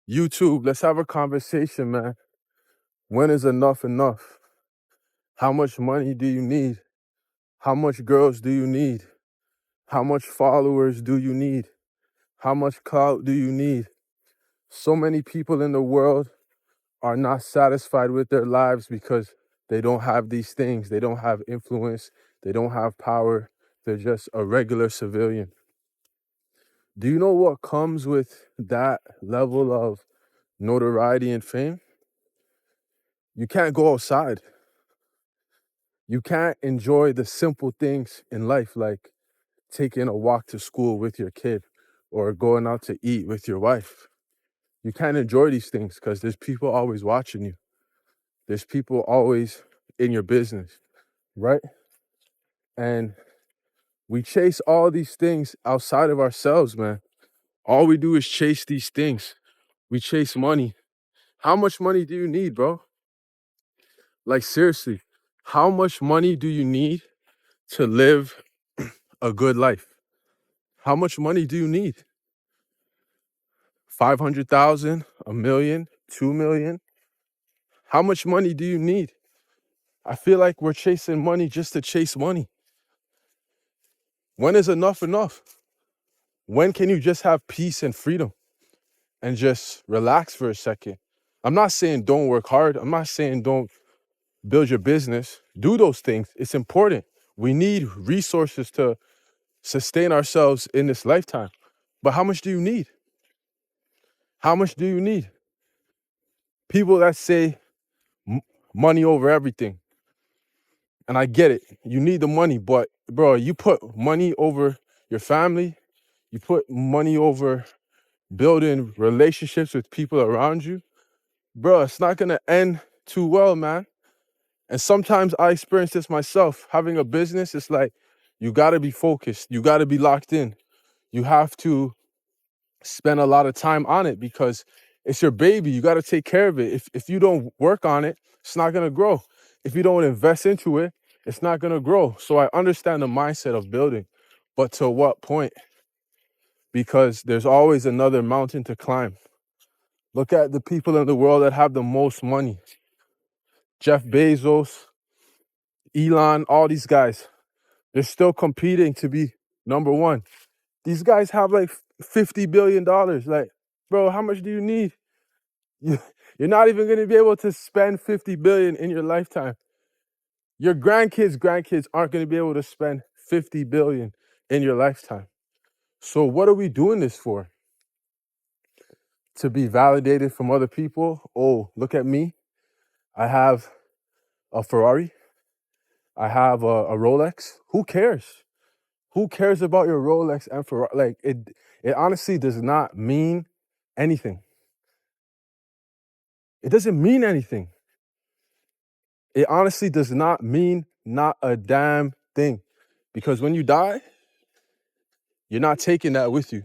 YouTube, let's have a conversation, man. When is enough enough? How much money do you need? How much girls do you need? How much followers do you need? How much clout do you need? So many people in the world are not satisfied with their lives because they don't have these things. They don't have influence. They don't have power. They're just a regular civilian. Do you know what comes with that level of notoriety and fame? You can't go outside. You can't enjoy the simple things in life, like taking a walk to school with your kid or going out to eat with your wife. You can't enjoy these things because there's people always watching you. There's people always in your business, right? And we chase all these things outside of ourselves, man. All we do is chase these things. We chase money. How much money do you need, bro? Like, seriously, how much money do you need to live a good life? How much money do you need? 500,000, a million, 2 million? How much money do you need? I feel like we're chasing money just to chase money. When is enough enough? When can you just have peace and freedom and just relax for a second? I'm not saying don't work hard. I'm not saying don't build your business. Do those things. It's important. We need resources to sustain ourselves in this lifetime. But how much do you need? How much do you need? People that say money over everything. And I get it. You need the money, but bro, you put money over your family, you put money over building relationships with people around you, bro, it's not gonna end too well, man. And sometimes I experience this myself. Having a business, it's like you gotta be focused, you gotta be locked in. You have to spend a lot of time on it because it's your baby. You gotta take care of it. If you don't work on it, it's not gonna grow. If you don't invest into it, it's not gonna grow. So I understand the mindset of building, but to what point? Because there's always another mountain to climb. Look at the people in the world that have the most money. Jeff Bezos, Elon, all these guys. They're still competing to be number one. These guys have like $50 billion. Like, bro, how much do you need? You're not even going to be able to spend 50 billion in your lifetime. Your grandkids aren't going to be able to spend 50 billion in your lifetime. So what are we doing this for? To be validated from other people? Oh, look at me. I have a Ferrari. I have a Rolex. Who cares? Who cares about your Rolex and Ferrari? Like, it honestly does not mean anything. It doesn't mean anything. It honestly does not mean not a damn thing. Because when you die, you're not taking that with you.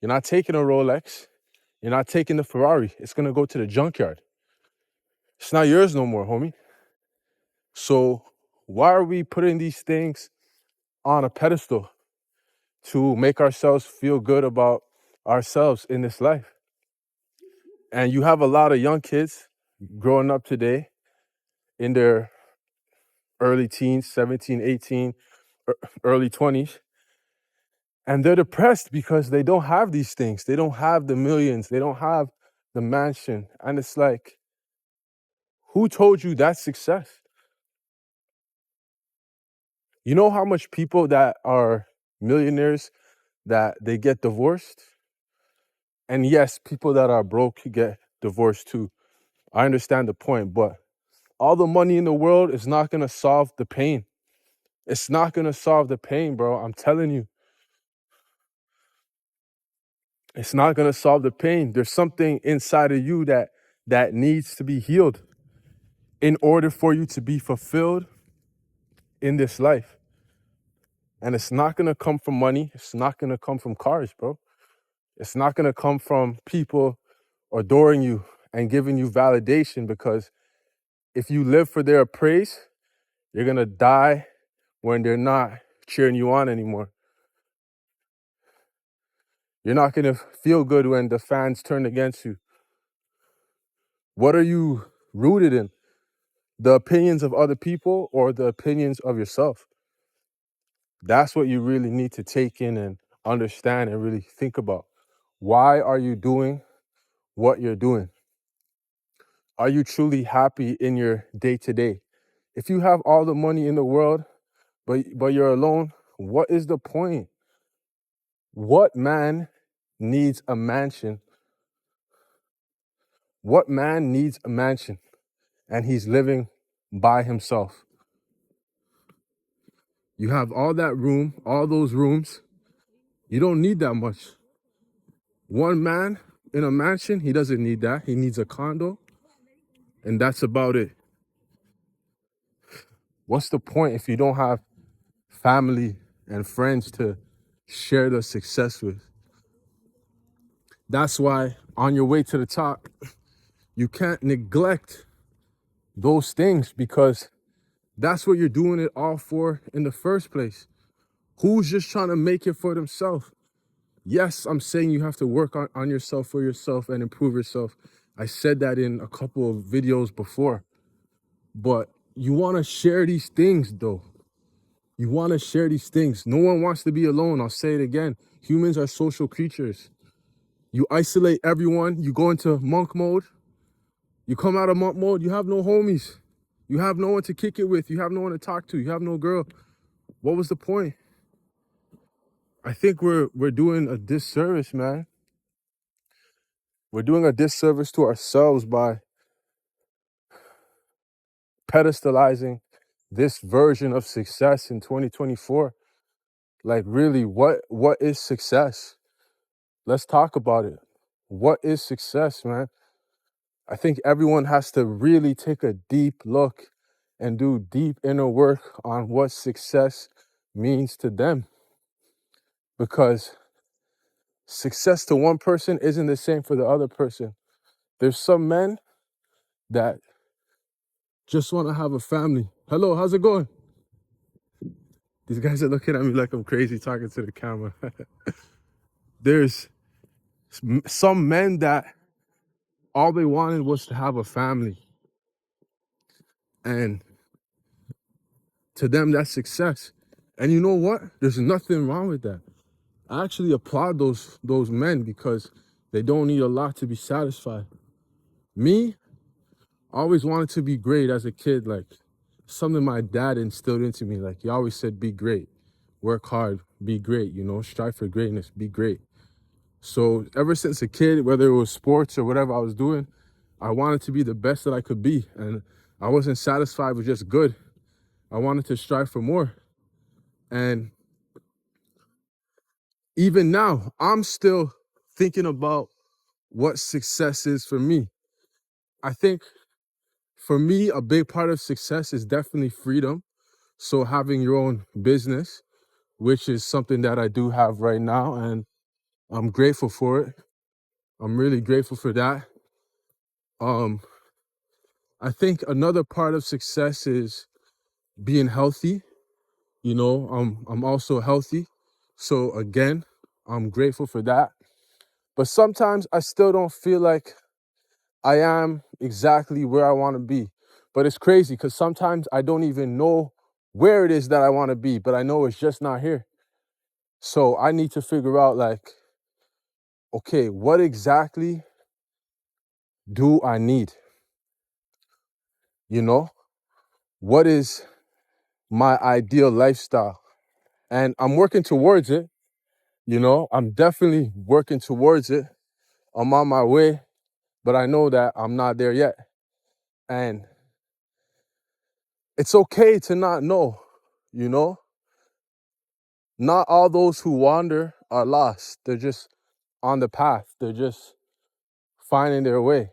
You're not taking a Rolex. You're not taking the Ferrari. It's going to go to the junkyard. It's not yours no more, homie. So why are we putting these things on a pedestal to make ourselves feel good about ourselves in this life? And you have a lot of young kids growing up today in their early teens, 17, 18, early 20s. And they're depressed because they don't have these things. They don't have the millions. They don't have the mansion. And it's like, who told you that's success? You know how much people that are millionaires that they get divorced? And yes, people that are broke get divorced too. I understand the point, but all the money in the world is not going to solve the pain. It's not going to solve the pain, bro. I'm telling you. It's not going to solve the pain. There's something inside of you that needs to be healed in order for you to be fulfilled in this life. And it's not going to come from money. It's not going to come from cars, bro. It's not going to come from people adoring you and giving you validation, because if you live for their praise, you're going to die when they're not cheering you on anymore. You're not going to feel good when the fans turn against you. What are you rooted in? The opinions of other people or the opinions of yourself? That's what you really need to take in and understand and really think about. Why are you doing what you're doing? Are you truly happy in your day to day? If you have all the money in the world, but you're alone, what is the point? What man needs a mansion? What man needs a mansion and he's living by himself? You have all that room, all those rooms. You don't need that much. One man in a mansion, he doesn't need that. He needs a condo, and that's about it. What's the point if you don't have family and friends to share the success with? That's why on your way to the top, you can't neglect those things, because that's what you're doing it all for in the first place. Who's just trying to make it for themselves? Yes, I'm saying you have to work on yourself for yourself and improve yourself. I said that in a couple of videos before. But you want to share these things, though. You want to share these things. No one wants to be alone. I'll say it again. Humans are social creatures. You isolate everyone. You go into monk mode. You come out of monk mode. You have no homies. You have no one to kick it with. You have no one to talk to. You have no girl. What was the point? I think we're doing a disservice, man. We're doing a disservice to ourselves by pedestalizing this version of success in 2024. Like, really, what is success? Let's talk about it. What is success, man? I think everyone has to really take a deep look and do deep inner work on what success means to them. Because success to one person isn't the same for the other person. There's some men that just want to have a family. Hello, how's it going? These guys are looking at me like I'm crazy talking to the camera. There's some men that all they wanted was to have a family. And to them, that's success. And you know what? There's nothing wrong with that. I actually applaud those men, because they don't need a lot to be satisfied. Me, I always wanted to be great as a kid. Like, something my dad instilled into me. Like, he always said, be great, work hard, be great, strive for greatness, be great. So ever since a kid, whether it was sports or whatever I was doing, I wanted to be the best that I could be. And I wasn't satisfied with just good. I wanted to strive for more. And even now, I'm still thinking about what success is for me. I think for me, a big part of success is definitely freedom. So having your own business, which is something that I do have right now, and I'm grateful for it. I'm really grateful for that. I think another part of success is being healthy. I'm also healthy. So again, I'm grateful for that. But sometimes I still don't feel like I am exactly where I want to be. But it's crazy because sometimes I don't even know where it is that I want to be, but I know it's just not here. So I need to figure out, like, okay, what exactly do I need? What is my ideal lifestyle? And I'm working towards it. I'm definitely working towards it. I'm on my way, but I know that I'm not there yet. And it's okay to not know, Not all those who wander are lost. They're just on the path. They're just finding their way,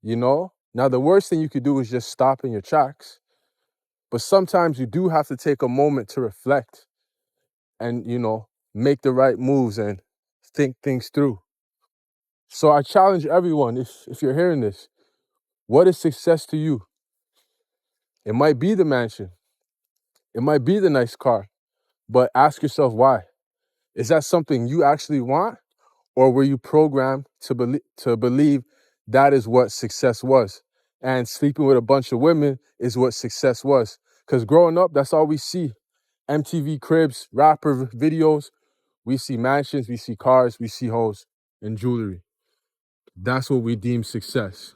Now, the worst thing you could do is just stop in your tracks. But sometimes you do have to take a moment to reflect and, make the right moves and think things through. So I challenge everyone, if you're hearing this, what is success to you? It might be the mansion. It might be the nice car. But ask yourself why. Is that something you actually want? Or were you programmed to believe that is what success was? And sleeping with a bunch of women is what success was. Because growing up, that's all we see. MTV cribs, rapper videos. We see mansions, we see cars, we see hoes and jewelry. That's what we deem success.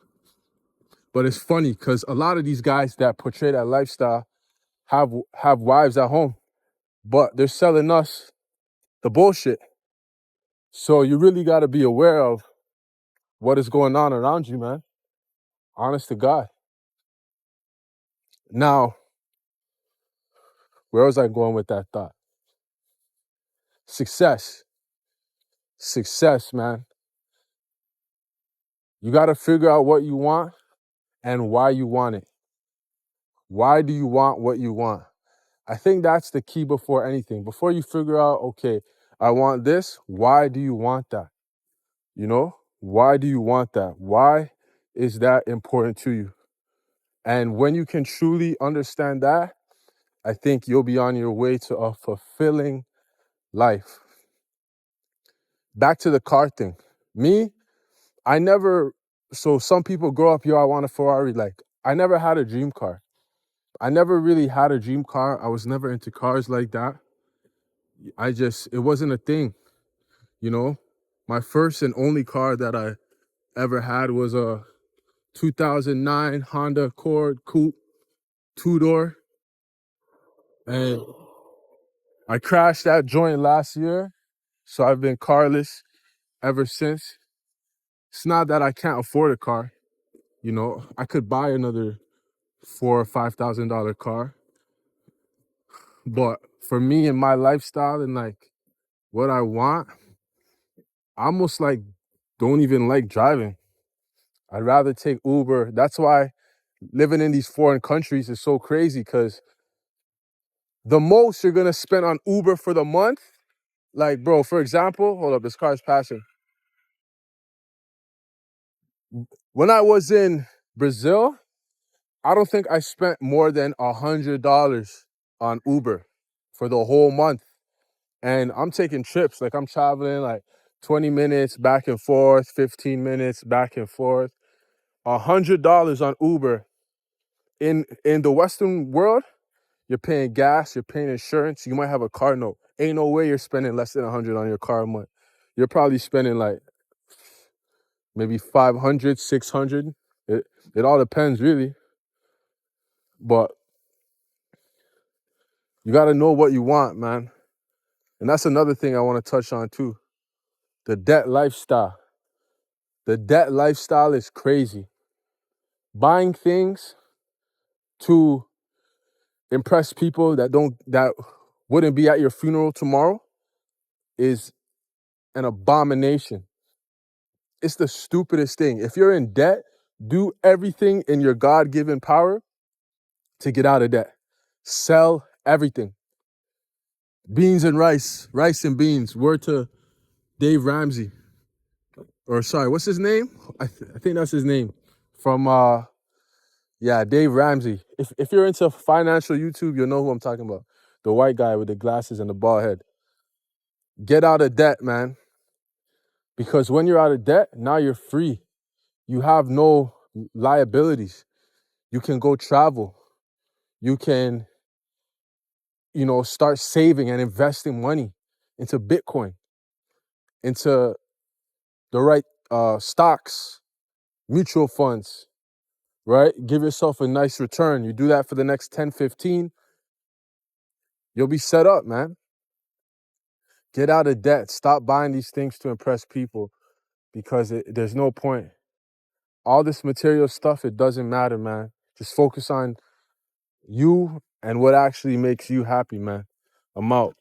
But it's funny because a lot of these guys that portray that lifestyle have wives at home, but they're selling us the bullshit. So you really got to be aware of what is going on around you, man. Honest to God. Now, where was I going with that thought? Success. Success, man. You got to figure out what you want and why you want it. Why do you want what you want? I think that's the key before anything. Before you figure out, okay, I want this, why do you want that? You know, why do you want that? Why is that important to you? And when you can truly understand that, I think you'll be on your way to a fulfilling life. Back to the car thing. Me, I never, so some people grow up, yo, I want a Ferrari. Like, I never had a dream car. I never really had a dream car. I was never into cars like that. It wasn't a thing, you know? My first and only car that I ever had was a 2009 Honda Accord Coupe, two-door. And I crashed that joint last year, so I've been carless ever since. It's not that I can't afford a car, you know. I could buy another $4,000 or $5,000 car, but for me and my lifestyle and like what I want, I almost like don't even like driving. I'd rather take Uber. That's why living in these foreign countries is so crazy, because the most you're gonna spend on Uber for the month, like, bro, for example, hold up, this car's passing. When I was in Brazil, I don't think I spent more than $100 on Uber for the whole month. And I'm taking trips, like I'm traveling like 20 minutes back and forth, 15 minutes back and forth. $100 on Uber. In the Western world, you're paying gas, you're paying insurance, you might have a car note. Ain't no way you're spending less than 100 on your car a month. You're probably spending like maybe 500, 600. It all depends, really. But you got to know what you want, man. And that's another thing I want to touch on too. The debt lifestyle. The debt lifestyle is crazy. Buying things to impress people that wouldn't be at your funeral tomorrow is an abomination. It's the stupidest thing. If you're in debt, do everything in your God-given power to get out of debt. Sell everything. Beans and rice and beans. Word to Dave Ramsey. Or sorry, what's his name? I think that's his name. From Dave Ramsey. If you're into financial YouTube, you'll know who I'm talking about. The white guy with the glasses and the bald head. Get out of debt, man. Because when you're out of debt, now you're free. You have no liabilities. You can go travel. You can, start saving and investing money into Bitcoin, into the right stocks, mutual funds, right? Give yourself a nice return. You do that for the next 10, 15, you'll be set up, man. Get out of debt. Stop buying these things to impress people, because there's no point. All this material stuff, it doesn't matter, man. Just focus on you and what actually makes you happy, man. I'm out.